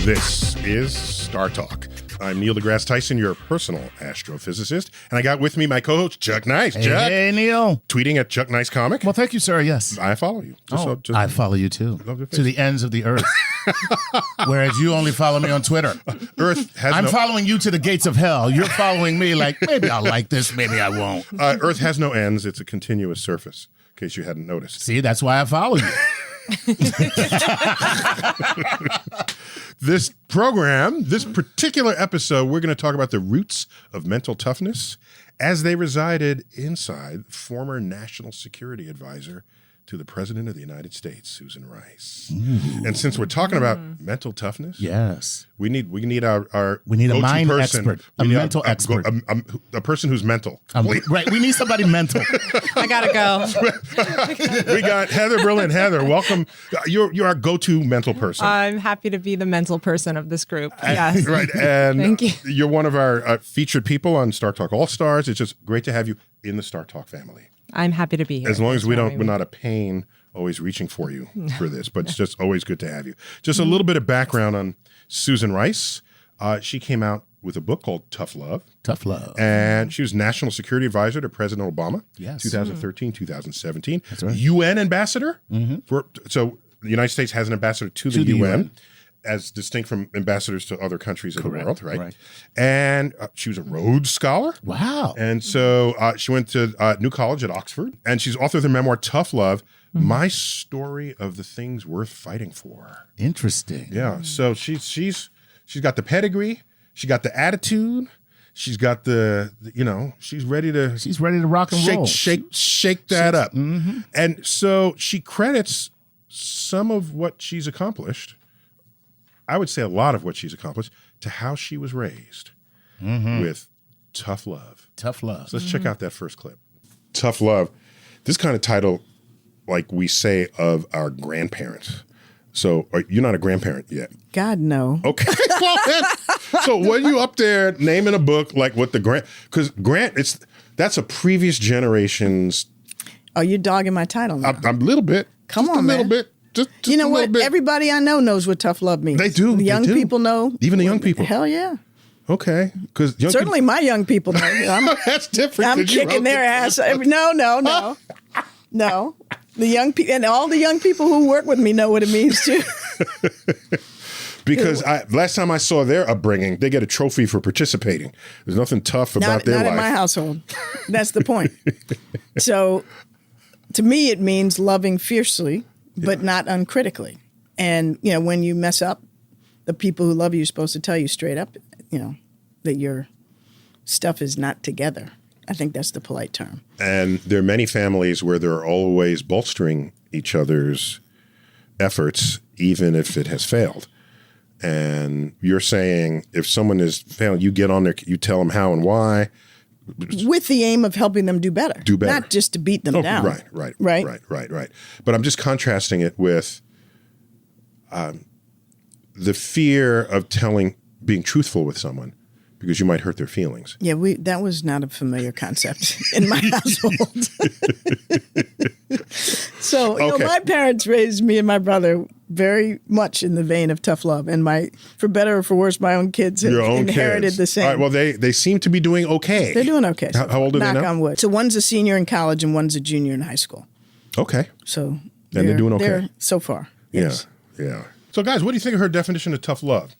This is Startalk. I'm Neil deGrasse Tyson, your personal astrophysicist, and I got with me my co-host, Chuck Nice. Chuck, hey, Neil. tweeting at Chuck Nice Comic. Well, thank you, sir. Yes. I follow you. I follow you, too. Love your face. To the ends of the earth. Whereas you only follow me on Twitter. Earth has I'm following you to the gates of hell. You're following me like, maybe I'll like this, maybe I won't. Earth has no ends. It's a continuous surface, in case you hadn't noticed. See, that's why I follow you. This program, this particular episode, we're going to talk about the roots of mental toughness as they resided inside former National Security Advisor to the President of the United States, Susan Rice. Ooh. And since we're talking about mental toughness, yes, we need our a mind person. expert, a mental expert, a person who's mental. Right, we need somebody mental. I gotta go. We got Heather Berlin. Heather, welcome. You're our go-to mental person. I'm happy to be the mental person of this group. Yes. Right, and Thank you. You're one of our featured people on Star Talk All Stars. It's just great to have you in the Star Talk family. I'm happy to be here. As long as we're not a pain always reaching for you for this, but it's just always good to have you. Just a little bit of background on Susan Rice. She came out with a book called Tough Love. Tough Love. And she was National Security Advisor to President Obama. Yes. 2013, 2017. That's right. UN ambassador. So the United States has an ambassador to the UN. As distinct from ambassadors to other countries of the world, right? And she was a Rhodes Scholar. Wow. And so she went to New College at Oxford, and she's authored the memoir Tough Love, My Story of the Things Worth Fighting For. Interesting. Yeah, so she's got the pedigree, she got the attitude, she's got she's ready to rock and roll. Shake that up. Mm-hmm. And so she credits some of what she's accomplished, I would say a lot of what she's accomplished, to how she was raised with tough love. Tough love. So let's check out that first clip. Tough Love. This kind of title, like we say of our grandparents. So you're not a grandparent yet. God, no. Okay. So when you up there naming a book like what the because that's a previous generation's. Oh, you're dogging my title now. I'm a little bit. Come just on, a little man. bit. Just you know a what? Bit. Everybody I know knows what tough love means. They do. The young they do. people know. Even the young people. Hell yeah. Okay. Because certainly my young people know. That's different. I'm kicking their ass. No. The young people and all the young people who work with me know what it means too. Because last time I saw their upbringing, they get a trophy for participating. There's nothing tough about their life. Not in my household. That's the point. So, to me, it means loving fiercely, but not uncritically. And, when you mess up, the people who love you are supposed to tell you straight up, that your stuff is not together. I think that's the polite term. And there are many families where they're always bolstering each other's efforts, even if it has failed. And you're saying if someone is failing, you get on there, you tell them how and why. With the aim of helping them do better. Not just to beat them down. Right. But I'm just contrasting it with the fear of being truthful with someone because you might hurt their feelings. Yeah, that was not a familiar concept in my household. So, my parents raised me and my brother very much in the vein of tough love. And for better or for worse, my own kids have inherited the same. All right, well, they seem to be doing okay. They're doing okay. So how old are they now? Knock on wood. So one's a senior in college and one's a junior in high school. Okay. So they're doing okay. So far. Yes. Yeah. So guys, what do you think of her definition of tough love?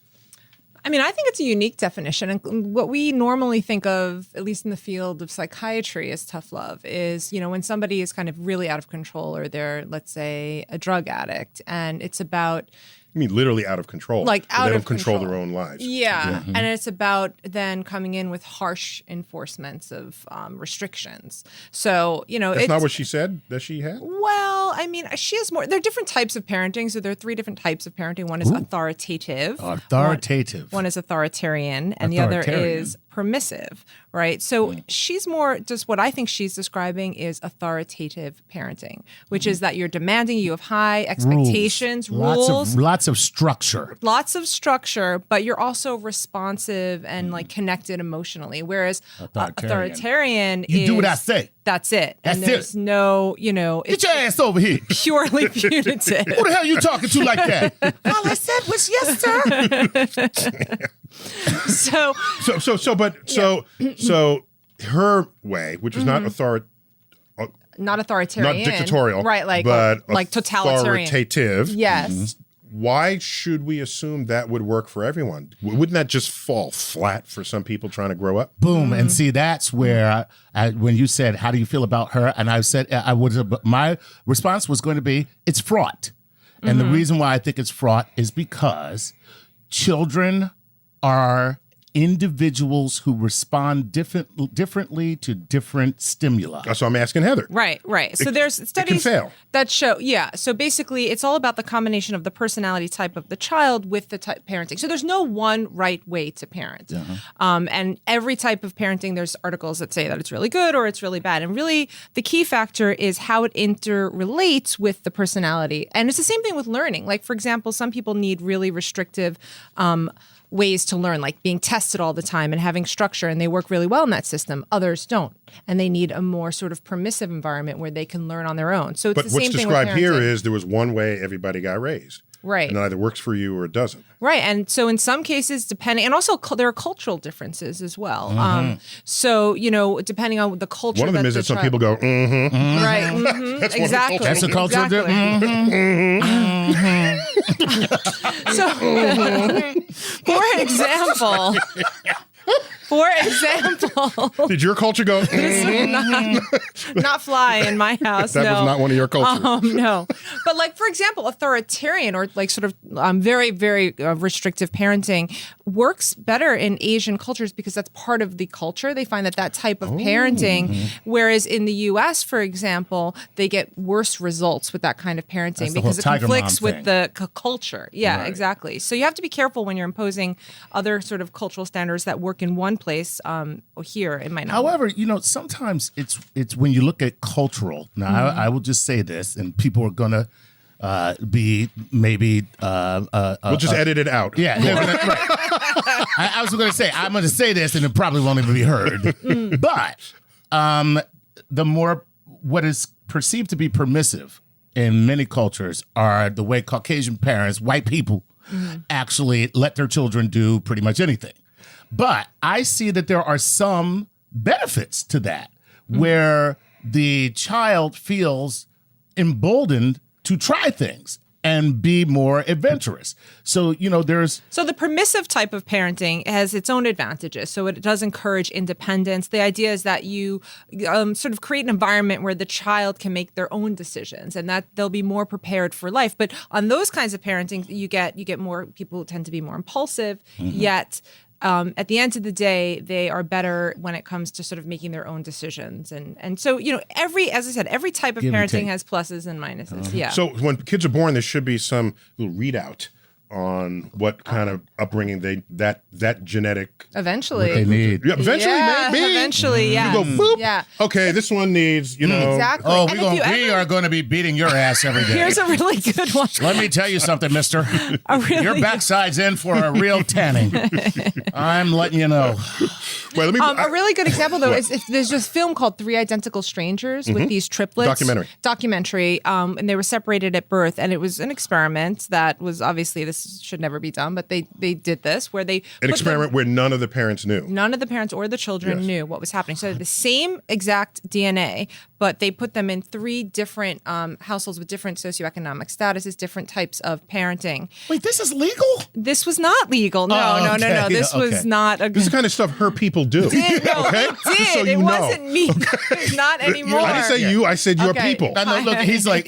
I mean, I think it's a unique definition. And what we normally think of, at least in the field of psychiatry, as tough love is, when somebody is kind of really out of control or they're, let's say, a drug addict. And it's about... You mean literally out of control. Like out of control. They don't control their own lives. Yeah. And it's about then coming in with harsh enforcements of restrictions. So, That's not what she said that she had? Well, I mean, she has more. There are different types of parenting. So there are three different types of parenting. One is authoritative. One is authoritarian. And the other is permissive, right? So she's more, just what I think she's describing is authoritative parenting, which is that you're demanding, you have high expectations, rules. Lots of structure. Lots of structure, but you're also responsive and like connected emotionally. Whereas authoritarian is... You do what I say. that's it. And That's there's it. no, Get it's your ass over here. purely punitive. Who the hell you talking to like that? All I said was yes, sir. So her way, which was not not authoritarian, not dictatorial, right? but like totalitarian. authoritative. Yes. Why should we assume that would work for everyone? Wouldn't that just fall flat for some people trying to grow up? Boom. And see, that's where when you said, how do you feel about her? And I said, my response was going to be, it's fraught. And the reason why I think it's fraught is because children are individuals who respond differently to different stimuli. So I'm asking Heather. Right. So there's studies fail. that show, so basically it's all about the combination of the personality type of the child with the type parenting. So there's no one right way to parent. And every type of parenting, there's articles that say that it's really good or it's really bad. And really the key factor is how it interrelates with the personality. And it's the same thing with learning. Like, for example, some people need really restrictive ways to learn, like being tested all the time and having structure, and they work really well in that system. Others don't, and they need a more sort of permissive environment where they can learn on their own. So it's But the what's same thing described with here parenting. is there was one way everybody got raised. Right. And it either works for you or it doesn't. Right. And so in some cases, depending, and also there are cultural differences as well. So, depending on the culture. One of them is that some people go, mm-hmm. Right. Mm-hmm, That's one of the exactly. That's a cultural So, for example, Did your culture go, mm-hmm? not fly in my house. That no. was not one of your cultures. No. But like, for example, authoritarian or like sort of very, very restrictive parenting works better in Asian cultures because that's part of the culture. They find that type of parenting, whereas in the U.S., for example, they get worse results with that kind of parenting because it conflicts with the culture. Yeah, Right. exactly. So you have to be careful when you're imposing other sort of cultural standards that work in one place. Here, it might not. However, sometimes it's when you look at cultural. Now, I will just say this, and people are gonna be maybe. We'll just edit it out. Yeah, right. I was going to say I'm going to say this, and it probably won't even be heard. But the more what is perceived to be permissive in many cultures are the way Caucasian parents, white people, actually let their children do pretty much anything. But I see that there are some benefits to that where the child feels emboldened to try things and be more adventurous. So, there's... So the permissive type of parenting has its own advantages. So it does encourage independence. The idea is that you sort of create an environment where the child can make their own decisions and that they'll be more prepared for life. But on those kinds of parenting, you get more people who tend to be more impulsive, yet... at the end of the day, they are better when it comes to sort of making their own decisions. And so, as I said, every type of parenting has pluses and minuses. Yeah. So when kids are born, there should be some little readout on what kind of upbringing that genetic eventually they need. Yeah, maybe. Eventually, yeah. You go boop. Yeah. Okay, this one needs, Exactly. Oh, And we are going to be beating your ass every day. Here's a really good one. Let me tell you something, mister. Your backside's in for a real tanning. I'm letting you know. Well, A really good example, though, is if there's this film called Three Identical Strangers with these triplets. Documentary. And they were separated at birth. And it was an experiment that was obviously, this should never be done, but they did this where they an experiment where none of the parents knew. None of the parents or the children knew what was happening. So the same exact DNA, but they put them in three different households with different socioeconomic statuses, different types of parenting. Wait, this is legal? This was not legal. No. This was not a. This is the kind of stuff her people do. No, okay? it did. Just so you it know. wasn't me. It's not anymore. I didn't say you. I said your Okay. people. No, look, he's like,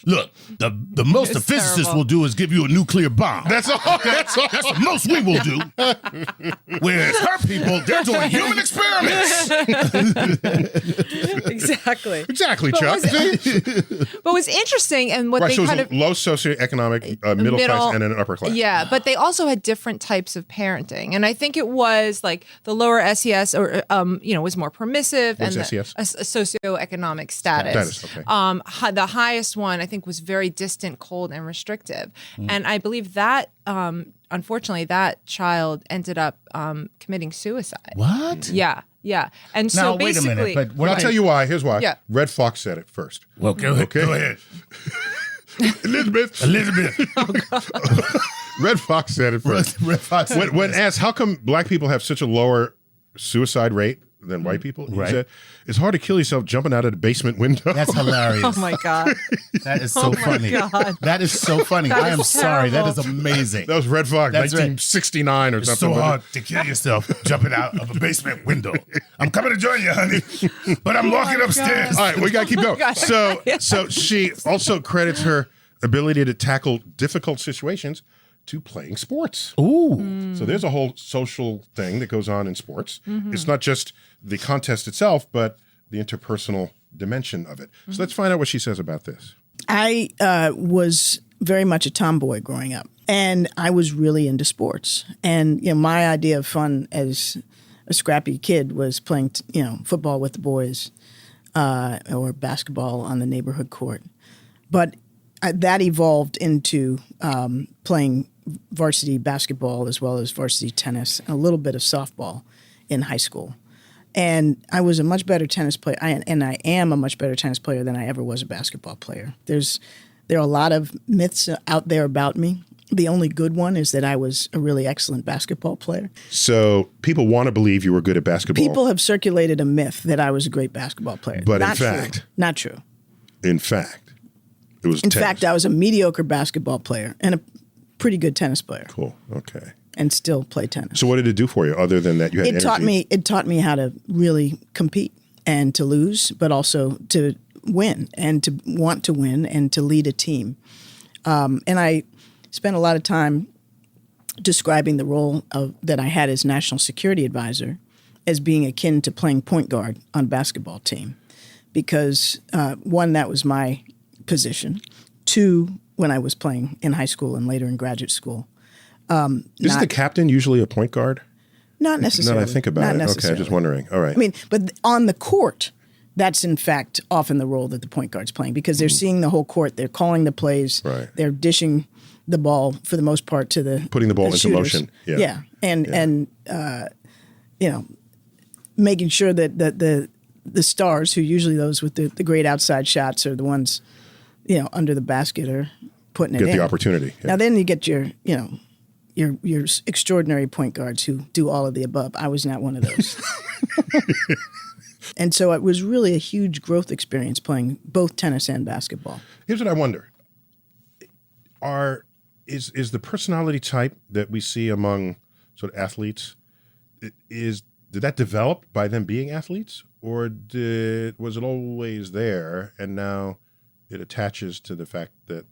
look, the most a physicist terrible. will do is give you a nuclear bomb. That's all. That's all. That's the most we will do. Whereas her people, they're doing human experiments. Exactly. Exactly, Chuck. But what's interesting and what Right, they so kind it's of a low socioeconomic middle class and an upper class. Yeah, but they also had different types of parenting, and I think it was like the lower SES or was more permissive. What's and SES? A socioeconomic status. Okay. The highest one I think was very distant, cold, and restrictive, and I believe that. Unfortunately, that child ended up committing suicide. What? Yeah. Yeah. And so Now, wait a basically, minute. But I'll tell you why. Here's why. Yeah. Red Fox said it first. Well, go ahead. Okay. Go ahead. Elizabeth. Red Fox said it first. Red Fox. When asked how come black people have such a lower suicide rate than white people, he Right. said, it's hard to kill yourself jumping out of the basement window. That's hilarious. oh my God. That is so funny. God. That is so funny. I am is sorry. That terrible. is amazing. That was Red Fox, That's right. 1969 or It's something. so hard to kill yourself jumping out of a basement window. I'm coming to join you, honey, but I'm walking upstairs. All right, we got to keep going. So she also credits her ability to tackle difficult situations to playing sports. Ooh. So there's a whole social thing that goes on in sports. It's not just the contest itself, but the interpersonal dimension of it. So let's find out what she says about this. I was very much a tomboy growing up, and I was really into sports. And my idea of fun as a scrappy kid was playing, football with the boys or basketball on the neighborhood court. But that evolved into playing varsity basketball as well as varsity tennis, and a little bit of softball in high school. And I was a much better tennis player, and I am a much better tennis player than I ever was a basketball player. There are a lot of myths out there about me. The only good one is that I was a really excellent basketball player. So people want to believe you were good at basketball. People have circulated a myth that I was a great basketball player. But Not in fact, true. Not true. In fact, it was In tennis. fact, I was a mediocre basketball player and a pretty good tennis player, Cool. Okay. and still play tennis. So what did it do for you other than that you had It energy? taught me how to really compete and to lose, but also to win and to want to win and to lead a team. And I spent a lot of time describing the role that I had as national security advisor as being akin to playing point guard on a basketball team, because one, that was my position. Two, when I was playing in high school and later in graduate school. Isn't the captain usually a point guard? Not necessarily. Now that I think about Not it. Okay, necessarily. just wondering. All right. I mean, but on the court, that's in fact often the role that the point guard's playing, because they're seeing the whole court, they're calling the plays, Right. they're dishing the ball for the most part to the Putting the ball into shooters. motion. Yeah. And making sure that the stars, who usually those with the great outside shots, are the ones under the basket are putting it Get in. the opportunity. Yeah. Now then you get your extraordinary point guards who do all of the above. I was not one of those. And so it was really a huge growth experience playing both tennis and basketball. Here's what I wonder. Is the personality type that we see among sort of athletes, did that develop by them being athletes, or was it always there and now it attaches to the fact that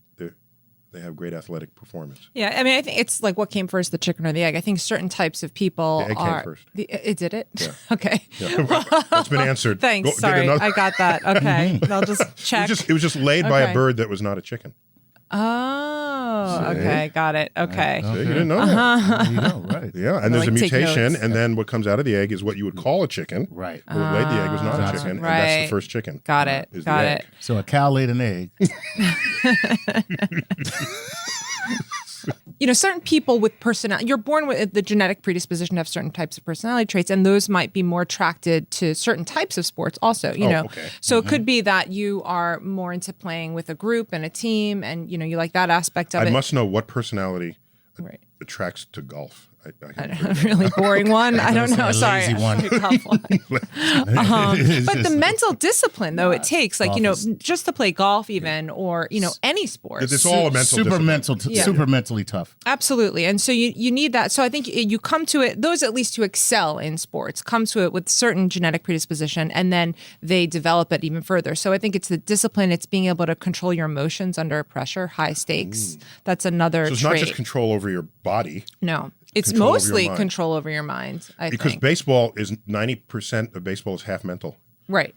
they have great athletic performance? Yeah, I mean, I think it's like what came first, the chicken or the egg. I think certain types of people The egg came first. It did it? Yeah. Okay. Yeah. That's been answered. Thanks. Go- get Sorry, another- I got that. Okay. I'll just check. It was just laid by a Okay. bird that was not a chicken. Oh, okay. Got it. Okay. See, you didn't know that. You know, right. Yeah, and there's a like take mutation, notes. and then what comes out of the egg is what you would call a chicken. Right. But what laid the egg was not a chicken, and that's the Right. first chicken. Got it. is the Got egg. it. So a cow laid an egg. Certain people with personality, you're born with the genetic predisposition to have certain types of personality traits, and those might be more attracted to certain types of sports also, okay. So it could be that you are more into playing with a group and a team, and, you like that aspect of I it. must know what personality Right. attracts to golf. A really boring one. I don't know. a Sorry. lazy one. Tough one. It's But the just- mental discipline, though, it takes, like, Golf is- just to play golf even, or, any sport. It's all a mental super discipline. super mentally tough. Absolutely. And so you need that. So I think you come to it, those at least who excel in sports come to it with certain genetic predisposition, and then they develop it even further. So I think it's the discipline, it's being able to control your emotions under pressure, high stakes. That's another So it's trait. not just control over your body, No, it's control over your mostly mind. control over your mind, I because think. baseball is 90% of baseball is half mental. Right.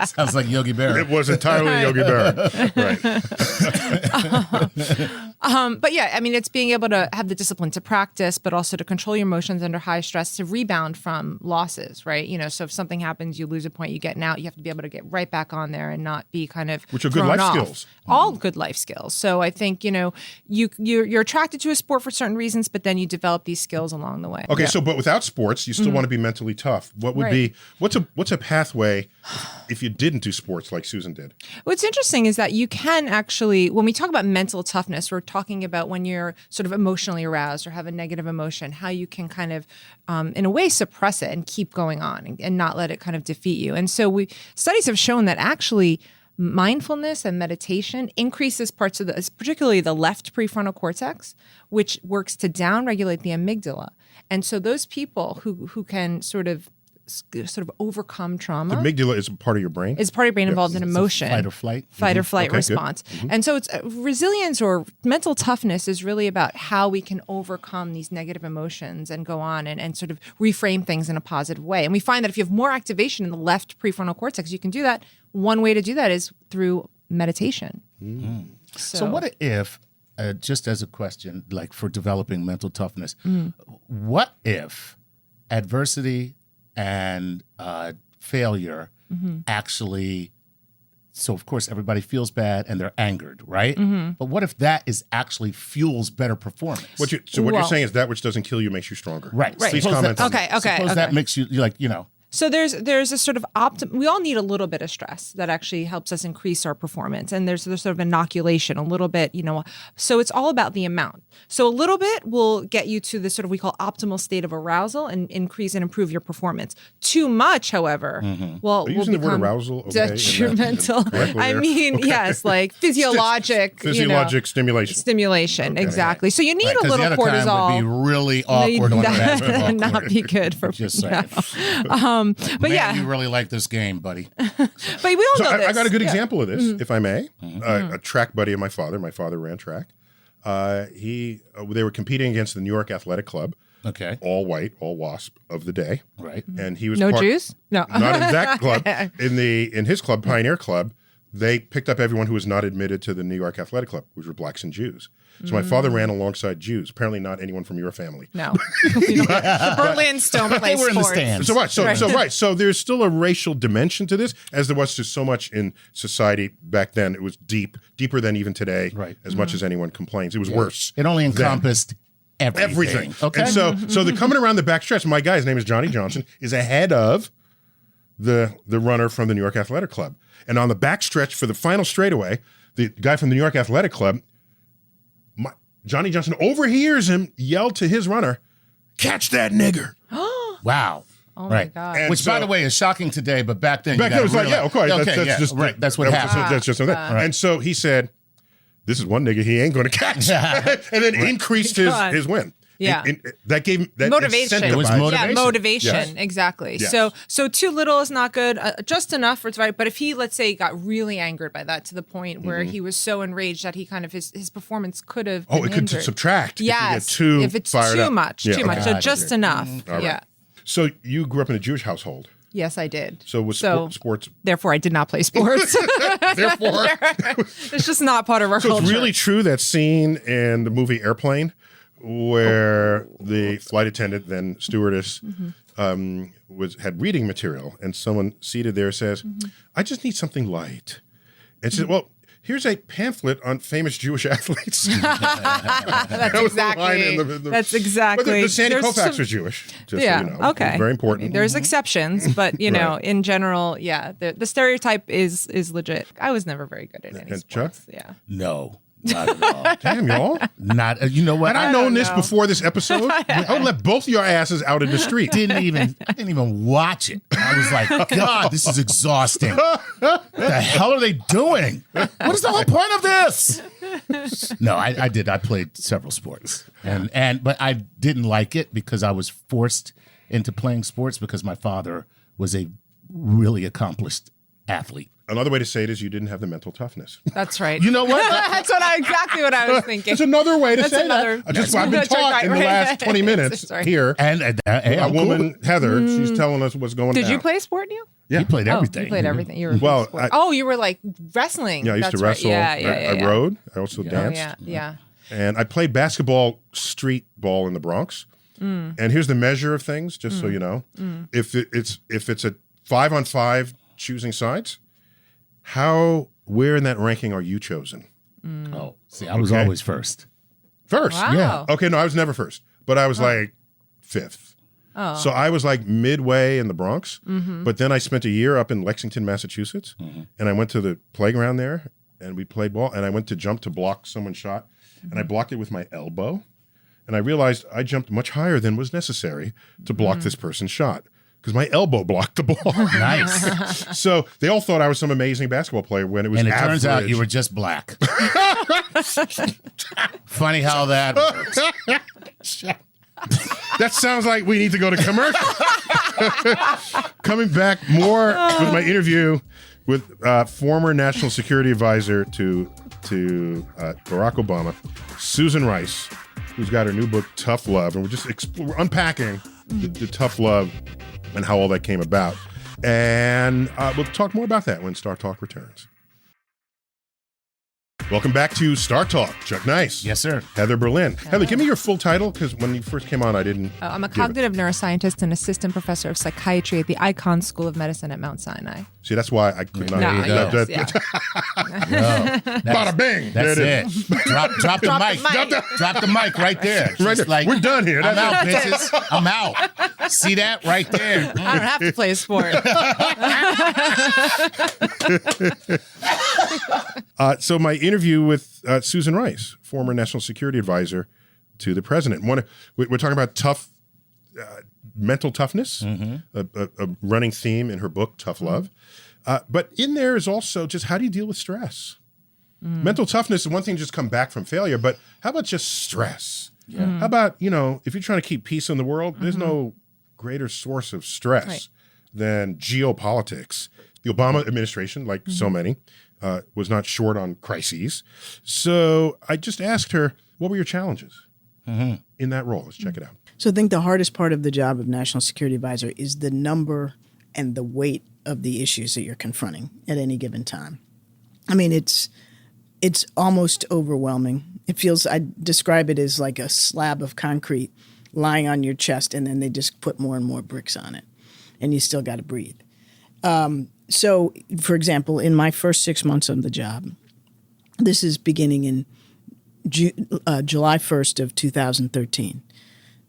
Sounds like Yogi Berra. It was entirely Yogi Berra. Right. But yeah, I mean, it's being able to have the discipline to practice, but also to control your emotions under high stress, to rebound from losses, right? So if something happens, you lose a point, you get out, you have to be able to get right back on there and not be kind of Which are good thrown life off. skills. All good life skills. So I think, you're attracted to a sport for certain reasons, but then you develop these skills along the way. Okay, Yeah. so but without sports, you still want to be mentally tough. What would be what's a pathway if you didn't do sports like Susan did? What's interesting is that you can actually, when we talk about mental toughness, we're talking about when you're sort of emotionally aroused or have a negative emotion, how you can kind of, in a way, suppress it and keep going on and not let it kind of defeat you. And so studies have shown that actually mindfulness and meditation increases parts of particularly the left prefrontal cortex, which works to downregulate the amygdala. And so those people who can sort of overcome trauma. The amygdala is a part of your brain. Is part of your brain involved in emotion. Fight or flight. Fight or flight Okay, response. And so it's resilience or mental toughness is really about how we can overcome these negative emotions and go on and sort of reframe things in a positive way. And we find that if you have more activation in the left prefrontal cortex, you can do that. One way to do that is through meditation. So what if, just as a question, like for developing mental toughness, what if adversity and failure actually, so of course everybody feels bad and they're angered, right? But what if that is actually fuels better performance? What you're saying is that which doesn't kill you makes you stronger. Right. Right. Please Suppose comment on Okay, that. okay. Suppose that makes you like, So there's a sort of we all need a little bit of stress that actually helps us increase our performance. And there's sort of inoculation, a little bit, so it's all about the amount. So a little bit will get you to the sort of we call optimal state of arousal and increase and improve your performance. Too much, however, will using the word become arousal okay, in that- detrimental. correctly I there? mean, yes, like physiologic stimulation. Stimulation, exactly. So you need right, a 'cause little the other cortisol. kind would be really awkward on a basketball not court. be good for Just saying. But Man, yeah, you really like this game, buddy. but we all So know this. I got a good Yeah. example of this, if I may. A track buddy of my father. My father ran track. They were competing against the New York Athletic Club, Okay. all white, all WASP of the day, Right. and he was No part, Jews? No. not in that club. In his club, Pioneer Club, they picked up everyone who was not admitted to the New York Athletic Club, which were blacks and Jews. So my father ran alongside Jews. Apparently, not anyone from your family. No. The Berlins don't play They were in the sports. stands. So there's still a racial dimension to this, as there was to so much in society back then. It was deeper than even today. Right. As much as anyone complains, it was worse. It only then. encompassed everything. Okay. And so they're coming around the back stretch. My guy, his name is Johnny Johnson, is ahead of the runner from the New York Athletic Club. And on the back stretch for the final straightaway, the guy from the New York Athletic Club, Johnny Johnson overhears him yell to his runner, "Catch that nigger." Wow. Oh my God. And Which, by the way, is shocking today, but back then, Back then it was like, realize, of course. Okay, that's yeah, just right. That's what happened. That's just something. And so he said, "This is one nigga he ain't going to catch," and then increased his win. Yeah. That gave him that Motivation. incentivized- It was motivation. Yeah, motivation. Yes. Exactly. Yes. So too little is not good. Just enough for it's right. But if he, let's say, got really angered by that to the point where he was so enraged that he kind of his performance could have been Oh, it could hindered. subtract. Yes. If it's fired too up. much, Yeah, too much. So okay. just enough. All right. Yeah. So you grew up in a Jewish household. Yes, I did. So was sports. Therefore, I did not play sports. Therefore, It's just not part of our so culture. it's really true that scene in the movie Airplane where the flight attendant, then stewardess, had reading material, and someone seated there says, "I just need something light," and she said, "Well, here's a pamphlet on famous Jewish athletes." That's exactly. That's exactly. But the Sandy There's Koufax some- was Jewish. Just Yeah. so you know. Okay. Very important. There's exceptions, but Right. in general, yeah, the stereotype is legit. I was never very good at any And Chuck? sports. Yeah. No, not at all. Damn, y'all. Not. You know what? Had I known this know. before this episode, I would let both of your asses out in the street. I didn't even watch it. I was like, God, this is exhausting. What the hell are they doing? What is the whole point of this? No, I did. I played several sports, but I didn't like it because I was forced into playing sports because my father was a really accomplished athlete. another way to say it is you didn't have the mental toughness. That's right. You know what? That's exactly what I was thinking. It's another way to That's say another- that. Just I've been That's taught right, in the right. last 20 minutes Sorry. here. And A woman, Heather, she's telling us what's going on. Did you play a sport, Neil? Yeah. he played everything. You played everything. You were Well, sport. Oh, you were like wrestling. Yeah, I used That's to wrestle. Right. Yeah. I rode. I also Oh, danced. yeah. And I played basketball, street ball in the Bronx. And here's the measure of things, just so you know. If it's a 5-on-5 choosing sides, where in that ranking are you chosen? Oh, see, I was always first. First. Wow. Yeah. Okay, no, I was never first, but I was like fifth. Oh. So I was like midway in the Bronx, but then I spent a year up in Lexington, Massachusetts, and I went to the playground there, and we played ball, and I went to jump to block someone's shot, and I blocked it with my elbow, and I realized I jumped much higher than was necessary to block this person's shot, because my elbow blocked the ball. Nice. So they all thought I was some amazing basketball player when it was And it average. turns out you were just black. Funny how that works. That sounds like we need to go to commercial. Coming back more with my interview with former National Security Advisor to Barack Obama, Susan Rice, who's got her new book, Tough Love. And we're just we're unpacking the tough love and how all that came about. And we'll talk more about that when Startalk returns. Welcome back to Startalk. Chuck Nice. Yes, sir. Heather Berlin. Heather, give me your full title, because when you first came on, I didn't. I'm a give it. cognitive neuroscientist and assistant professor of psychiatry at the Icahn School of Medicine at Mount Sinai. See, that's why I could not. There you go. Yeah. Bada bing. That's There it it. Drop the mic. Drop the mic right there. Right Just there. We're done here. I'm That's out, it. bitches. I'm out. See that right there? I don't have to play a sport. So my interview with Susan Rice, former National Security Advisor to the president. We're talking about tough, mental toughness, a running theme in her book, Tough Love. But in there is also just how do you deal with stress? Mental toughness is one thing, just come back from failure, but how about just stress? Yeah. How about, if you're trying to keep peace in the world, there's no greater source of stress than geopolitics. The Obama administration, like so many, was not short on crises. So I just asked her, what were your challenges in that role? Let's check it out. So I think the hardest part of the job of National Security Advisor is the number and the weight of the issues that you're confronting at any given time. I mean, it's almost overwhelming. It feels, I describe it as like a slab of concrete lying on your chest, and then they just put more and more bricks on it, and you still got to breathe. So, for example, in my first 6 months on the job, this is beginning in July 1st of 2013.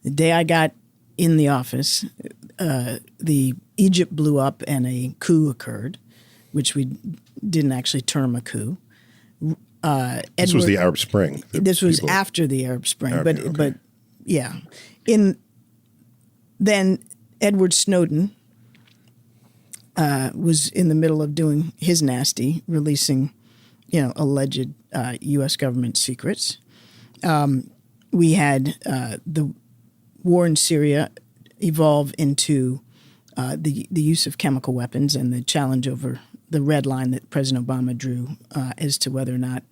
The day I got in the office, the Egypt blew up and a coup occurred, which we didn't actually term a coup. This was the Arab Spring. This was after the Arab Spring, Okay. but yeah. Then Edward Snowden was in the middle of doing his nasty, releasing, alleged U.S. government secrets. We had the war in Syria evolve into the use of chemical weapons and the challenge over the red line that President Obama drew as to whether or not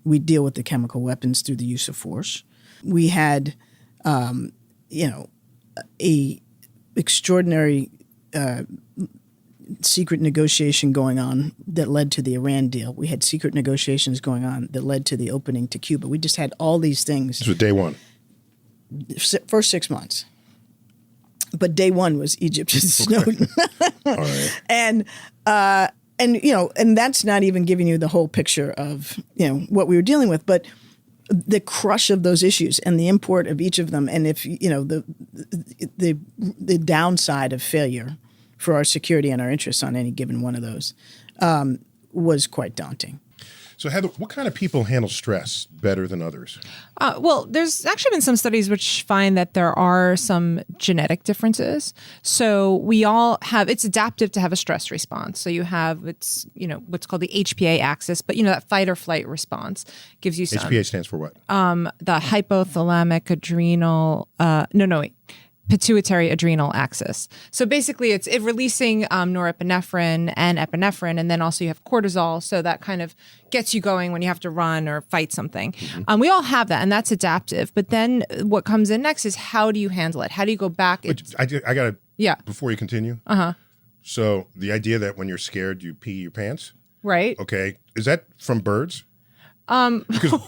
we deal with the chemical weapons through the use of force. We had, a extraordinary secret negotiation going on that led to the Iran deal. We had secret negotiations going on that led to the opening to Cuba. We just had all these things. This was day one. First 6 months. But day one was Egypt and Snowden. All right. And that's not even giving you the whole picture of, what we were dealing with, but the crush of those issues and the import of each of them. And if, the downside of failure for our security and our interests on any given one of those was quite daunting. So, Heather, what kind of people handle stress better than others? Well, there's actually been some studies which find that there are some genetic differences. So we all have, it's adaptive to have a stress response. So you have, what's called the HPA axis, but that fight or flight response gives you some. HPA stands for what? The hypothalamic adrenal, pituitary adrenal axis. So basically it's releasing norepinephrine and epinephrine, and then also you have cortisol. So that kind of gets you going when you have to run or fight something. We all have that, and that's adaptive. But then what comes in next is how do you handle it? How do you go back? I got to, before you continue. So the idea that when you're scared, you pee your pants. Right. Okay. Is that from birds? Because,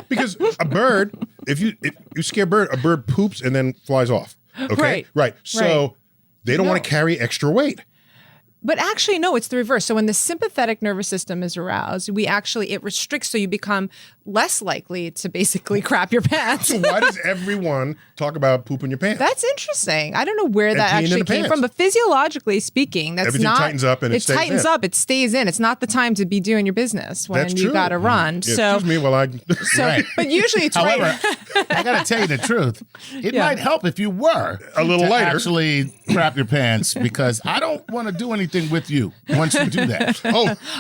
because a bird, if you scare a bird poops and then flies off. Okay. Right. So they don't want to carry extra weight. But actually, no, it's the reverse. So when the sympathetic nervous system is aroused, it restricts, so you become less likely to basically crap your pants. So why does everyone talk about pooping your pants? That's interesting. I don't know where that actually came from, but physiologically speaking, that's everything tightens up and it stays tightens up. It stays in. It's not the time to be doing your business when you got to run. Yeah, so, excuse me while I. But usually it's However, I got to tell you the truth. It might help if you were a little lighter. Actually, crap your pants, because I don't want to do anything with you once you do that.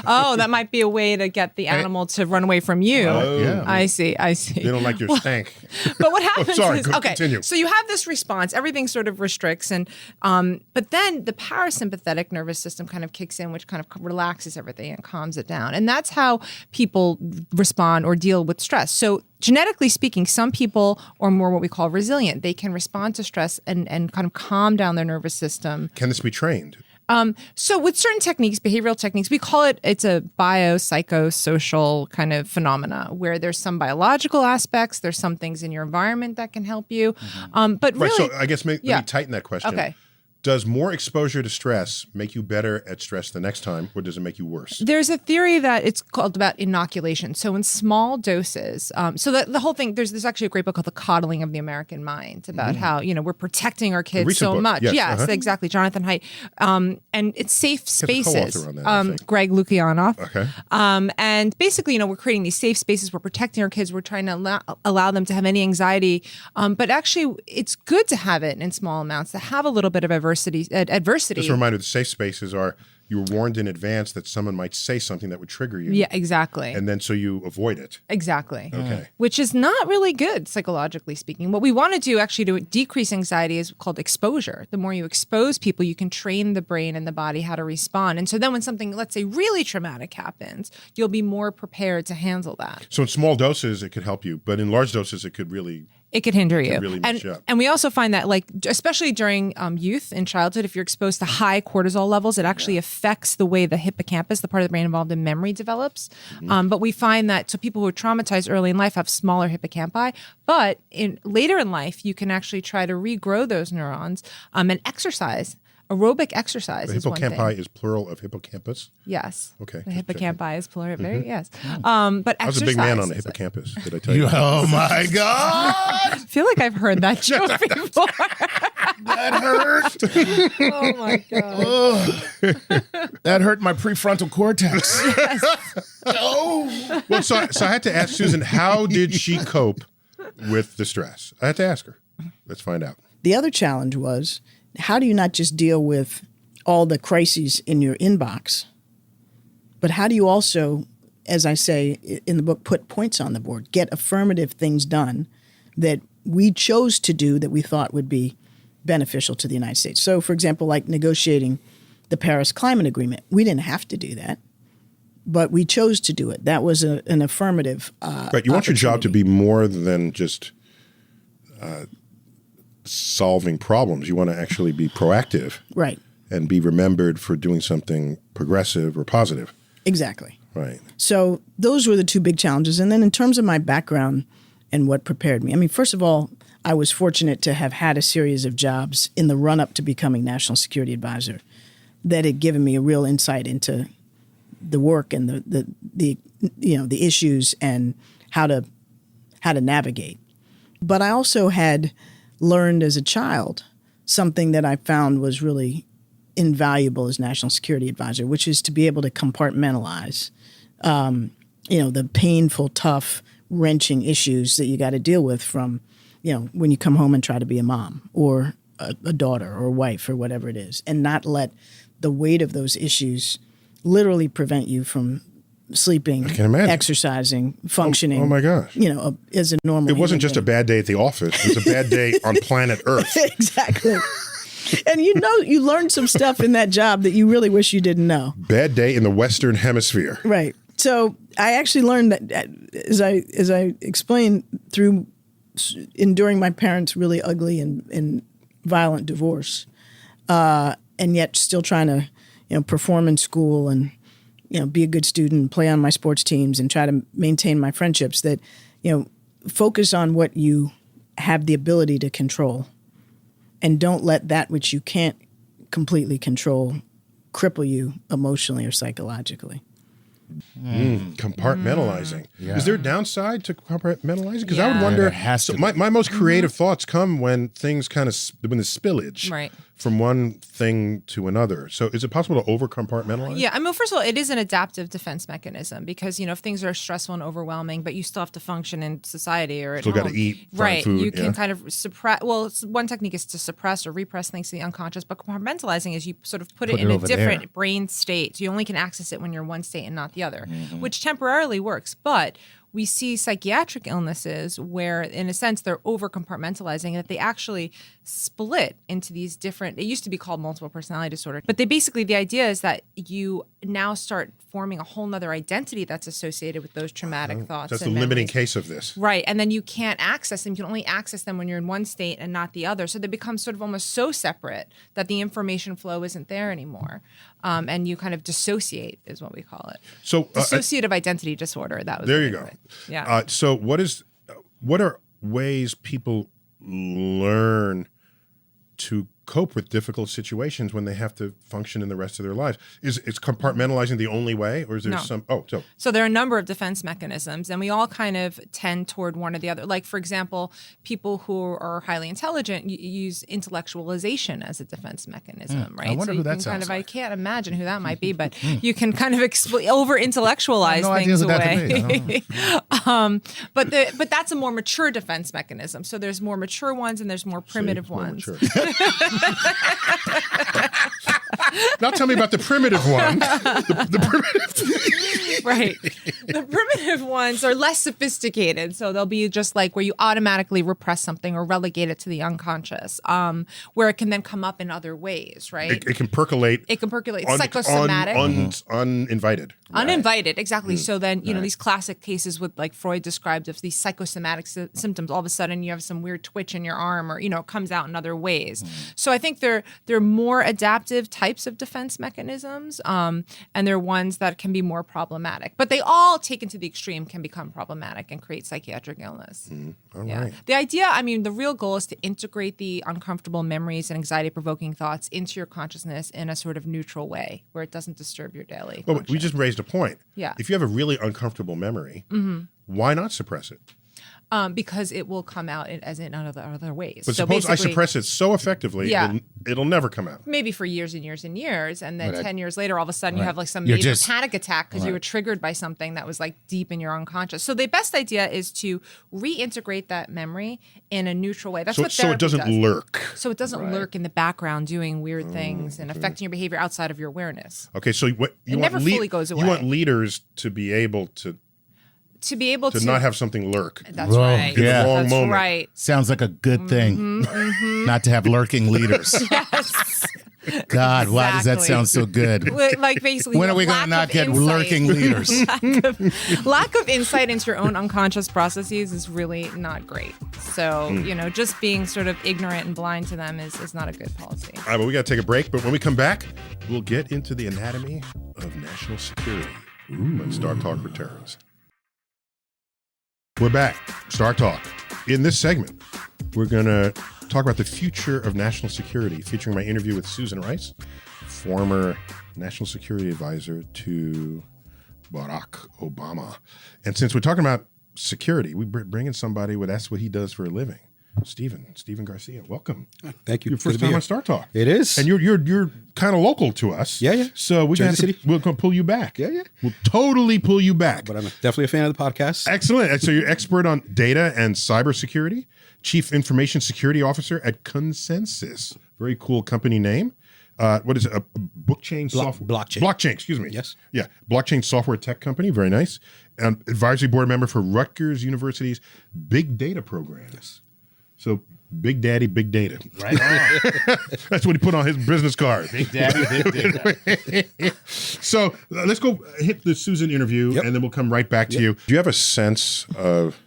Oh, that might be a way to get the animal to run away from you. Yeah. I see. They don't like your stank. But what happens is, continue. So you have this response, everything sort of restricts, and but then the parasympathetic nervous system kind of kicks in, which kind of relaxes everything and calms it down. And that's how people respond or deal with stress. So genetically speaking, some people are more what we call resilient. They can respond to stress and kind of calm down their nervous system. Can this be trained? So with certain techniques, behavioral techniques, we call it's a biopsychosocial kind of phenomena where there's some biological aspects, there's some things in your environment that can help you. But really, so I guess let me tighten that question. Okay. Does more exposure to stress make you better at stress the next time, or does it make you worse? There's a theory that it's called about inoculation. So in small doses, so the whole thing, there's actually a great book called The Coddling of the American Mind about how, we're protecting our kids so book. much. Yes, Exactly. Jonathan Haidt. And it's safe spaces. On that, I think. Greg Lukianoff. Okay. And basically, we're creating these safe spaces. We're protecting our kids. We're trying to allow them to have any anxiety. But actually, it's good to have it in small amounts, to have a little bit of adversity. Just a reminder, the safe spaces are, you were warned in advance that someone might say something that would trigger you. Yeah, exactly. And then so you avoid it. Exactly. Okay. Which is not really good, psychologically speaking. What we want to do actually to decrease anxiety is called exposure. The more you expose people, you can train the brain and the body how to respond. And so then when something, let's say, really traumatic happens, you'll be more prepared to handle that. So in small doses, it could help you, but in large doses, it could really... It could hinder you. Really mess you up. And we also find that, especially during youth and childhood, if you're exposed to high cortisol levels, it actually affects the way the hippocampus, the part of the brain involved in memory, develops. But we find that people who are traumatized early in life have smaller hippocampi. But later in life, you can actually try to regrow those neurons and exercise. Aerobic exercise is one thing. Hippocampi is plural of hippocampus? Yes. Okay. The hippocampi is plural. Very, yes. But I was a big man on the hippocampus, did I tell you? Oh, my God. I feel like I've heard that joke before. That hurt. Oh, my God. That hurt my prefrontal cortex. Oh. Well, so I had to ask Susan, how did she cope with the stress? I had to ask her. Let's find out. The other challenge was, how do you not just deal with all the crises in your inbox, but how do you also, as I say in the book, put points on the board, get affirmative things done that we chose to do that we thought would be beneficial to the United States? So, for example, like negotiating the Paris Climate Agreement. We didn't have to do that, but we chose to do it. That was an affirmative Right. You want your job to be more than just solving problems. You want to actually be proactive. Right. And be remembered for doing something progressive or positive. Exactly. Right. So those were the two big challenges. And then in terms of my background and what prepared me, I mean, first of all, I was fortunate to have had a series of jobs in the run-up to becoming National Security Advisor that had given me a real insight into the work and the issues and how to navigate. But I also had learned as a child something that I found was really invaluable as National Security Advisor, which is to be able to compartmentalize, the painful, tough, wrenching issues that you got to deal with from, when you come home and try to be a mom or a daughter or a wife or whatever it is, and not let the weight of those issues literally prevent you from sleeping, I can imagine. exercising, functioning. Oh my gosh. As a normal. It wasn't just a being. bad day at the office. It was a bad day on planet Earth. Exactly. And you learned some stuff in that job that you really wish you didn't know. Bad day in the Western Hemisphere. Right. So I actually learned that as I explained through enduring my parents' really ugly and violent divorce, and yet still trying to perform in school and be a good student, play on my sports teams, and try to maintain my friendships. That focus on what you have the ability to control. And don't let that which you can't completely control cripple you emotionally or psychologically. Compartmentalizing. Yeah. Is there a downside to compartmentalizing? Because I Yeah. would wonder. There has to be. My most creative thoughts come when things when the spillage Right. from one thing to another. So is it possible to over compartmentalize? Yeah, I mean, first of all, it is an adaptive defense mechanism because if things are stressful and overwhelming, but you still have to function in society or at Still home, gotta eat, find right? food, You can yeah. kind of suppress. Well, one technique is to suppress or repress things to the unconscious, but compartmentalizing is you sort of put it in a over different there. brain state. So you only can access it when you're in one state and not the other, which temporarily works, but. We see psychiatric illnesses where, in a sense, they're over compartmentalizing, that they actually split into these different, it used to be called multiple personality disorder, but the idea is that you now start forming a whole nother identity that's associated with those traumatic thoughts. That's the and limiting memories. case of this. Right. And then you can't access them. You can only access them when you're in one state and not the other. So they become sort of almost so separate that the information flow isn't there anymore. And you kind of dissociate is what we call it. So Dissociative identity disorder. That was there the you name go. of it. Yeah. So what are ways people learn to cope with difficult situations when they have to function in the rest of their lives? Is compartmentalizing the only way, or is there some? Oh, So there are a number of defense mechanisms, and we all kind of tend toward one or the other. Like, for example, people who are highly intelligent use intellectualization as a defense mechanism, right? I wonder so who you that can sounds I like. can't imagine who that might be, but you can kind of over-intellectualize no idea things who that away. could be. But that's a more mature defense mechanism. So there's more mature ones and there's more primitive more ones. mature. Now tell me about the primitive one. The primitive. Right. The primitive ones are less sophisticated. So they'll be just like where you automatically repress something or relegate it to the unconscious, where it can then come up in other ways, right? It can percolate. It can percolate. Psychosomatic. Uninvited. Uninvited, exactly. So then, these classic cases with like Freud described of these psychosomatic symptoms, all of a sudden you have some weird twitch in your arm or, it comes out in other ways. So I think there are more adaptive types of defense mechanisms, and there are ones that can be more problematic. But they all, taken to the extreme, can become problematic and create psychiatric illness. All Yeah. right. The idea, the real goal is to integrate the uncomfortable memories and anxiety-provoking thoughts into your consciousness in a sort of neutral way where it doesn't disturb your daily Well, function. we just raised a point. Yeah. If you have a really uncomfortable memory, why not suppress it? Because it will come out in other ways. But So suppose I basically- suppress it so effectively, Yeah. it'll never come out. maybe for years and years and years, and then But 10 years later, all of a sudden you have like some You're major just- panic attack because you were triggered by something that was like deep in your unconscious. So the best idea is to reintegrate that memory in a neutral way. That's So what it therapy doesn't does. lurk. So it doesn't lurk in the background doing weird things and affecting your behavior outside of your awareness. Okay, so what you want never fully goes away. You want leaders to be able to To be able to not have something lurk. That's Whoa, right. yeah. Wrong That's moment. right. Sounds like a good thing. Not to have lurking leaders. Yes. God, why does that Exactly. sound so good? Like basically, When are we lack going to not of get insight. lurking leaders? Lack of insight into your own unconscious processes is really not great. So, just being sort of ignorant and blind to them is not a good policy. All right, but we got to take a break. But when we come back, we'll get into the anatomy of national security when Startalk returns. We're back. Startalk. In this segment, we're going to talk about the future of national security, featuring my interview with Susan Rice, former national security advisor to Barack Obama. And since we're talking about security, we bring in somebody where that's what he does for a living. Stephen Garcia, welcome. Thank you. Your for first the time beer. on Startalk. It is. And you're kind of local to us. Yeah, yeah. So we're Jersey City. going to pull you back. Yeah, yeah. We'll totally pull you back. But I'm definitely a fan of the podcast. Excellent. And so you're expert on data and cybersecurity, Chief Information Security Officer at Consensus. Very cool company name. what is it? A blockchain software? Blockchain. Blockchain, excuse me. Yes. Yeah. Blockchain software tech company. Very nice. Advisory board member for Rutgers University's big data program. Yes. So Big Daddy, Big Data. Right on. That's what he put on his business card. Big Daddy, Big Data. So let's go hit the Susan interview, Yep. and then we'll come right back to you. Do you have a sense of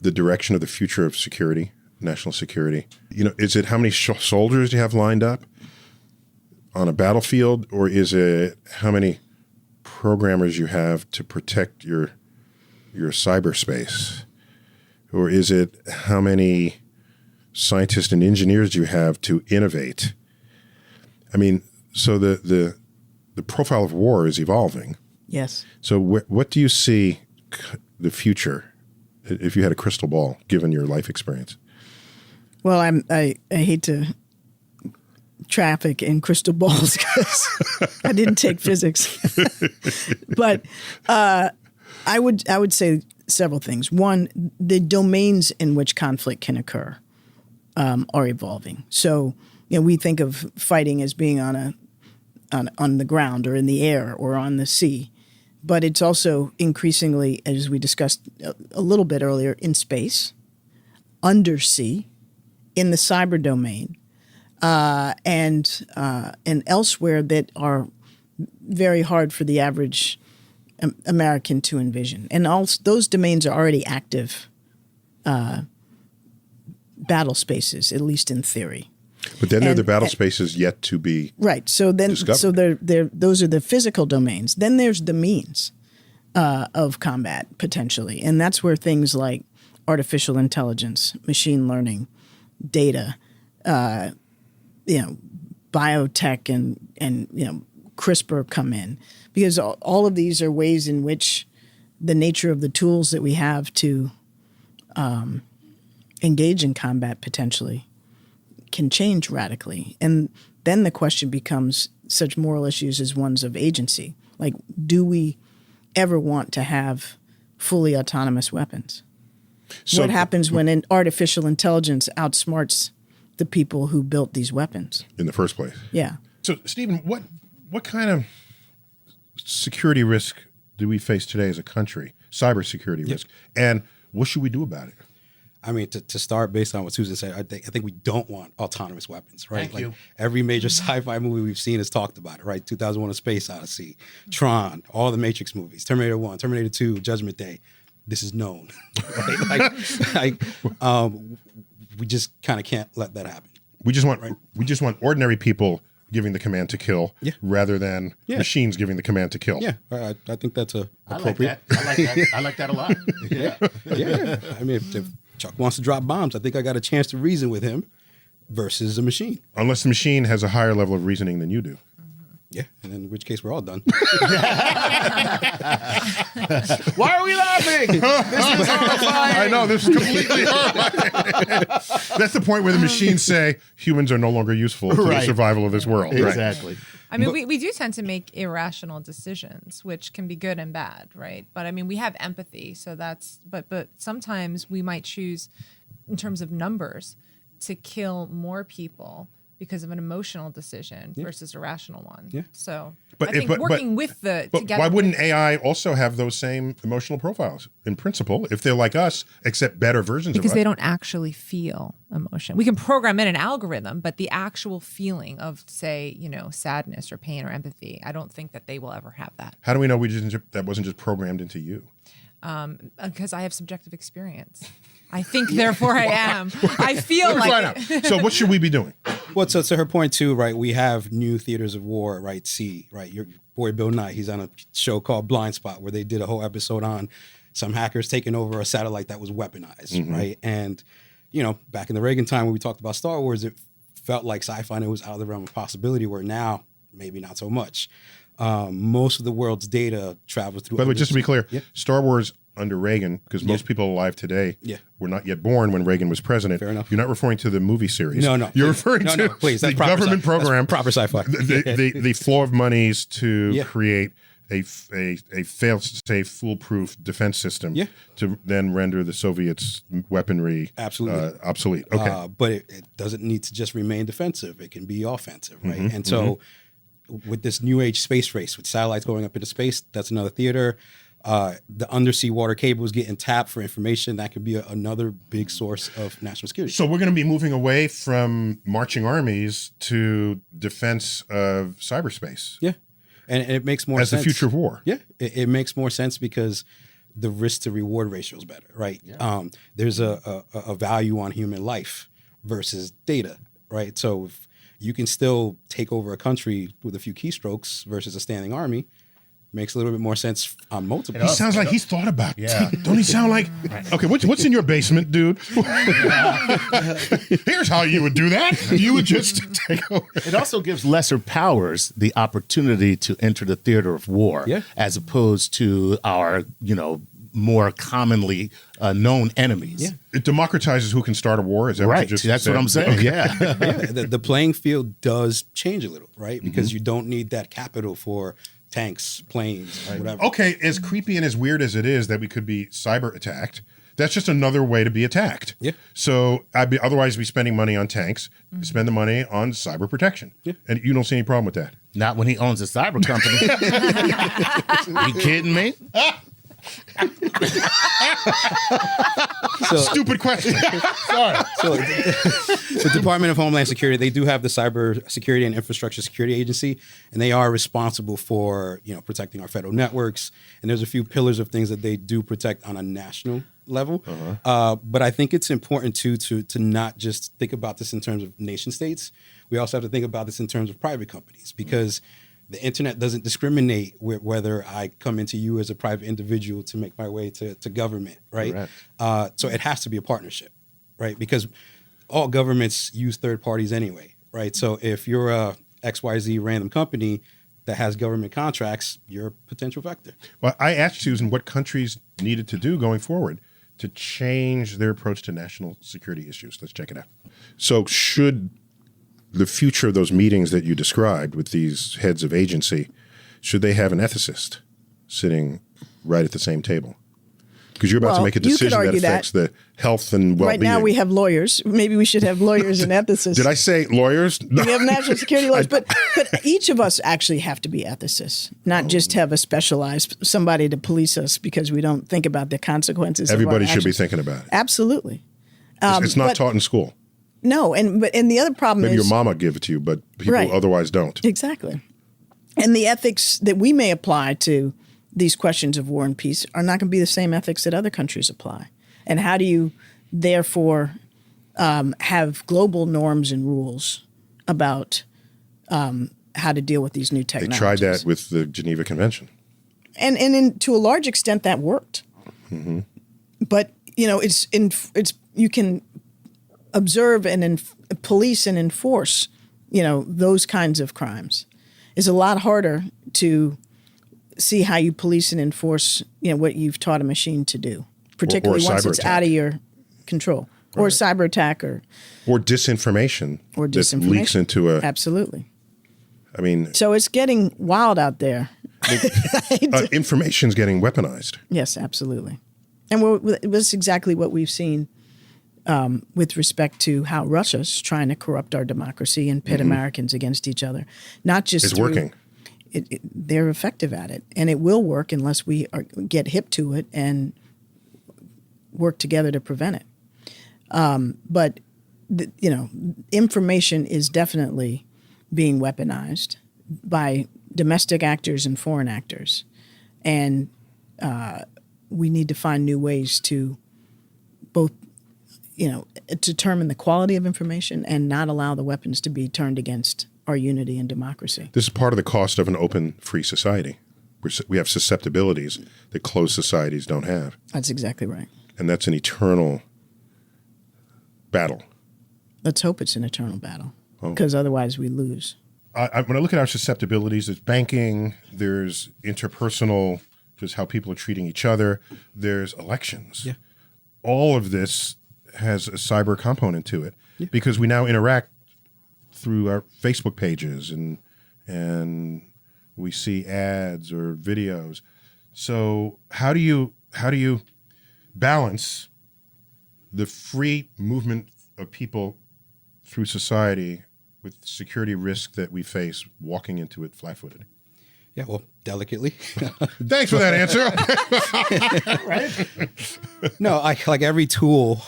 the direction of the future of security, national security? Is it how many soldiers do you have lined up on a battlefield, or is it how many programmers you have to protect your cyberspace? Or is it how many scientists and engineers you have to innovate? I mean, so the profile of war is evolving. Yes. So what do you see the future if you had a crystal ball, given your life experience? Well, I hate to traffic in crystal balls because I didn't take physics, but I would say several things. One, the domains in which conflict can occur are evolving. So, we think of fighting as being on the ground or in the air or on the sea, but it's also increasingly, as we discussed a little bit earlier, in space, undersea, in the cyber domain, and elsewhere that are very hard for the average American to envision. And also, those domains are already active battle spaces, at least in theory. But then there are the battle spaces yet to be right. So then, discovered. so those are the physical domains. Then there's the means of combat potentially, and that's where things like artificial intelligence, machine learning, data, biotech, and CRISPR come in, because all of these are ways in which the nature of the tools that we have to engage in combat potentially can change radically. And then the question becomes such moral issues as ones of agency. Like, do we ever want to have fully autonomous weapons? So, what happens when an artificial intelligence outsmarts the people who built these weapons in the first place? Yeah. So, Stephen, what kind of security risk do we face today as a country? Cybersecurity risk, and what should we do about it? I mean, to start based on what Susan said, I think we don't want autonomous weapons, right? Thank you. Every major sci-fi movie we've seen has talked about it, right? 2001: A Space Odyssey, Tron, all the Matrix movies, Terminator 1, Terminator 2, Judgment Day. This is known, right? We just kind of can't let that happen. We just want ordinary people giving the command to kill, rather than machines giving the command to kill. Yeah, I think that's I appropriate. like that. I like that a lot. Yeah. Yeah. I mean, if Chuck wants to drop bombs, I think I got a chance to reason with him versus a machine. Unless the machine has a higher level of reasoning than you do. Yeah, and in which case we're all done. Why are we laughing? This is horrifying. I know, this is completely horrifying. That's the point where the machines say humans are no longer useful to the survival of this world. Exactly. I mean, we do tend to make irrational decisions, which can be good and bad, right? But I mean, we have empathy, so that's. But sometimes we might choose, in terms of numbers, to kill more people because of an emotional decision versus a rational one. Yeah. So I think working with the together. Why wouldn't AI also have those same emotional profiles in principle if they're like us, except better versions of us? Because they don't actually feel emotion. We can program in an algorithm, but the actual feeling of, say, sadness or pain or empathy, I don't think that they will ever have that. How do we know that wasn't just programmed into you? Because I have subjective experience. I think, therefore, I am. I feel like it. So what should we be doing? Well, so to her point too, right? We have new theaters of war, right? Right? Your boy Bill Nye, he's on a show called Blind Spot where they did a whole episode on some hackers taking over a satellite that was weaponized, right? And back in the Reagan time when we talked about Star Wars, it felt like sci-fi and it was out of the realm of possibility. Where now, maybe not so much. Most of the world's data travels through. By the way, just to be clear, Star Wars under Reagan, because most people alive today were not yet born when Reagan was president. Fair enough. You're not referring to the movie series. No. You're referring to please, the government program. That's proper sci-fi. The flow of monies to create a fail-safe, foolproof defense system Yeah. to then render the Soviets' weaponry Absolutely. obsolete. Okay. But it doesn't need to just remain defensive. It can be offensive, right? And so with this new age space race, with satellites going up into space, that's another theater. The undersea water cables getting tapped for information. That could be another big source of national security. So we're going to be moving away from marching armies to defense of cyberspace Yeah. And it makes more as sense. the future of war. Yeah. It makes more sense because the risk to reward ratio is better, right? There's a value on human life versus data, right? So if you can still take over a country with a few keystrokes versus a standing army, makes a little bit more sense on multiple. He sounds like he's thought about it. Yeah. Don't he sound like, okay, what's in your basement, dude? Here's how you would do that. You would just take over. It also gives lesser powers the opportunity to enter the theater of war, as opposed to our, more commonly known enemies. Yeah. It democratizes who can start a war. Is that what you just That's said? what I'm saying. Yeah. The playing field does change a little, right? Because you don't need that capital for tanks, planes, whatever. Okay, as creepy and as weird as it is that we could be cyber attacked, that's just another way to be attacked. Yeah. So otherwise be spending money on tanks, spend the money on cyber protection. Yeah. And you don't see any problem with that. Not when he owns a cyber company. You kidding me? Stupid question. Sorry. So the Department of Homeland Security, they do have the Cyber Security and Infrastructure Security Agency, and they are responsible for protecting our federal networks. And there's a few pillars of things that they do protect on a national level. But I think it's important to not just think about this in terms of nation states. We also have to think about this in terms of private companies, because the internet doesn't discriminate whether I come into you as a private individual to make my way to government, right? So it has to be a partnership, right? Because all governments use third parties anyway, right? So if you're a XYZ random company that has government contracts, you're a potential vector. Well, I asked Susan what countries needed to do going forward to change their approach to national security issues. Let's check it out. So should the future of those meetings that you described with these heads of agency, should they have an ethicist sitting right at the same table? Because you're about to make a decision that affects the health and well-being. Right now we have lawyers. Maybe we should have lawyers and ethicists. Did I say lawyers? We have national security lawyers, but each of us actually have to be ethicists, not just have a specialized somebody to police us because we don't think about the consequences. Everybody of our should be actions. thinking about it. Absolutely. It's not taught in school. No, and the other problem Maybe is your mama give it to you, but people otherwise don't. Exactly. And the ethics that we may apply to these questions of war and peace are not going to be the same ethics that other countries apply. And how do you, therefore, have global norms and rules about how to deal with these new They technologies? tried that with the Geneva Convention. And to a large extent, that worked. Mm-hmm. But, it's you can observe and police and enforce, those kinds of crimes. It's a lot harder to see how you police and enforce, what you've taught a machine to do, particularly once it's out of your control, or cyber attack, or disinformation, that leaks into a. Absolutely. I mean, so it's getting wild out there. Information's getting weaponized. Yes, absolutely, and that's exactly what we've seen with respect to how Russia's trying to corrupt our democracy and pit Americans against each other. Not just it's working. They're effective at it, and it will work unless we get hip to it and work together to prevent it. But information is definitely being weaponized by domestic actors and foreign actors, and we need to find new ways to both determine the quality of information and not allow the weapons to be turned against our unity and democracy. This is part of the cost of an open, free society. We have susceptibilities that closed societies don't have. That's exactly right. And that's an eternal battle. Let's hope it's an eternal battle, because otherwise we lose. When I look at our susceptibilities, there's banking, there's interpersonal, just how people are treating each other, there's elections. Yeah. All of this has a cyber component to it because we now interact through our Facebook pages and We see ads or videos. So how do you balance the free movement of people through society with the security risk that we face walking into it flat-footed? Yeah, well, delicately. Thanks for that answer. No, like every tool,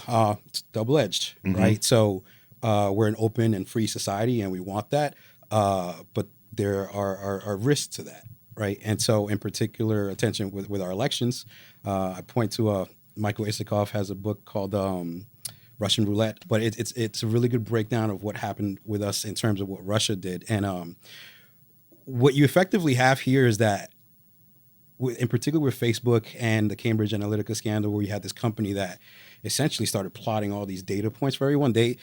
it's double-edged, right? So we're an open and free society, and we want that. But there are risks to that, right? And so, in particular, attention with our elections, I point to Michael Isikoff has a book called Russian Roulette, but it's a really good breakdown of what happened with us in terms of what Russia did. And what you effectively have here is that, in particular with Facebook and the Cambridge Analytica scandal, where you had this company that essentially started plotting all these data points for everyone, I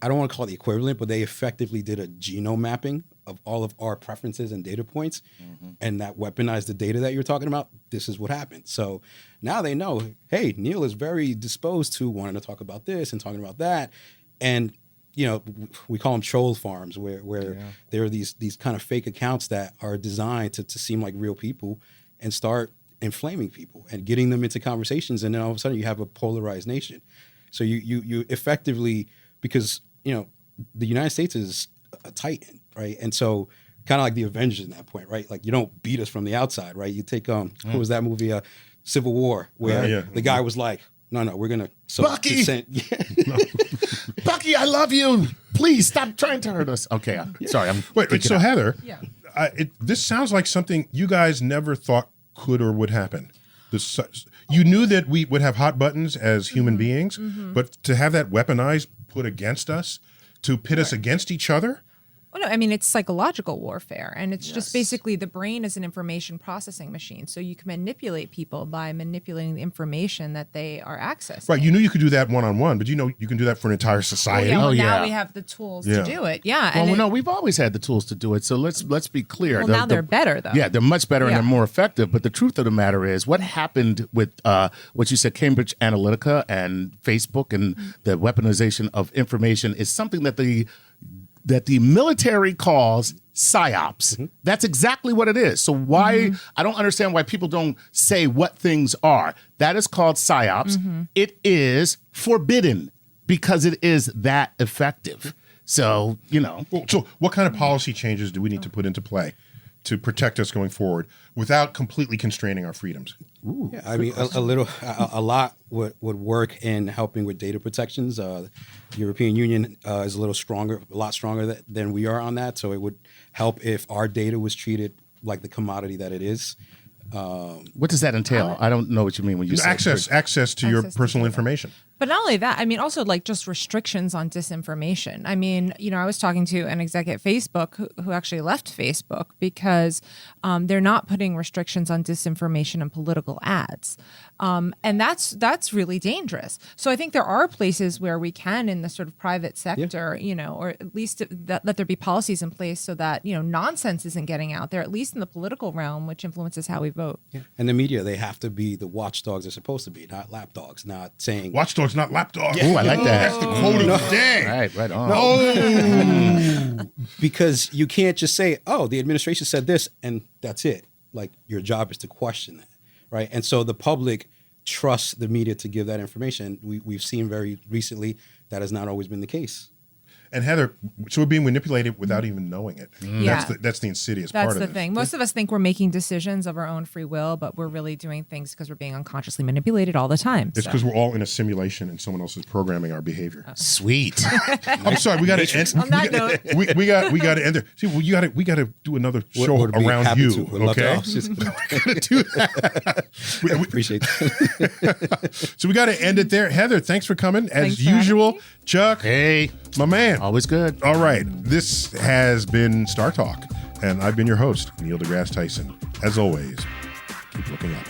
don't want to call it the equivalent, but they effectively did a genome mapping of all of our preferences and data points, and that weaponized the data that you're talking about. This is what happened. So now they know, hey, Neil is very disposed to wanting to talk about this and talking about that. And, we call them troll farms where there are these kind of fake accounts that are designed to seem like real people and start inflaming people and getting them into conversations. And then all of a sudden you have a polarized nation. So you effectively, because, the United States is a titan, right? And so kind of like the Avengers in that point, right? Like you don't beat us from the outside, right? You take, what was that movie? Civil War, where the guy was like, no, we're going to... Bucky! Bucky, I love you. Please stop trying to hurt us. Okay, sorry. Wait, so Heather, this sounds like something you guys never thought could or would happen. You knew that we would have hot buttons as human beings, but to have that weaponized, put against us, to pit us against each other? Well, no, I mean, it's psychological warfare, and it's just basically the brain is an information processing machine. So you can manipulate people by manipulating the information that they are accessing. Right. You knew you could do that one-on-one, but you can do that for an entire society. Now we have the tools to do it. Yeah. Well, we've always had the tools to do it. So let's be clear. Well, now they're better, though. Yeah, they're much better and they're more effective. But the truth of the matter is what happened with what you said, Cambridge Analytica and Facebook and the weaponization of information is something that the military calls psyops. That's exactly what it is. So why, I don't understand why people don't say what things are. That is called psyops. It is forbidden because it is that effective. So, So what kind of policy changes do we need to put into play to protect us going forward without completely constraining our freedoms? Yeah, I mean, a lot would work in helping with data protections. The European Union is a lot stronger than we are on that. So it would help if our data was treated like the commodity that it is. What does that entail? I don't know what you mean when you say access to your personal information. But not only that, I mean, also like just restrictions on disinformation. I mean, I was talking to an exec at Facebook who actually left Facebook because they're not putting restrictions on disinformation and political ads. And that's really dangerous. So I think there are places where we can, in the sort of private sector, or at least let there be policies in place so that, nonsense isn't getting out there, at least in the political realm, which influences how we vote. Yeah. And the media, they have to be the watchdogs they're supposed to be, not lapdogs, not saying... Watchdogs, not lapdogs. Oh, I like that. That's the quote of the day. Right on. No. Because you can't just say, oh, the administration said this, and that's it. Like, your job is to question that, right? And so the public trusts the media to give that information. We've seen very recently that has not always been the case. And Heather, so we're being manipulated without even knowing it. Yeah. That's the insidious part of it. That's the thing. Most of us think we're making decisions of our own free will, but we're really doing things because we're being unconsciously manipulated all the time. It's because we're all in a simulation and someone else is programming our behavior. Sweet. I'm sorry, we got to end. On that note, we got to end there. See, we got to do another show around you. Okay, do that. We appreciate that. So we got to end it there. Heather, thanks for coming as usual. Chuck, hey, my man. Always good. All right. This has been Startalk, and I've been your host, Neil deGrasse Tyson. As always, keep looking up.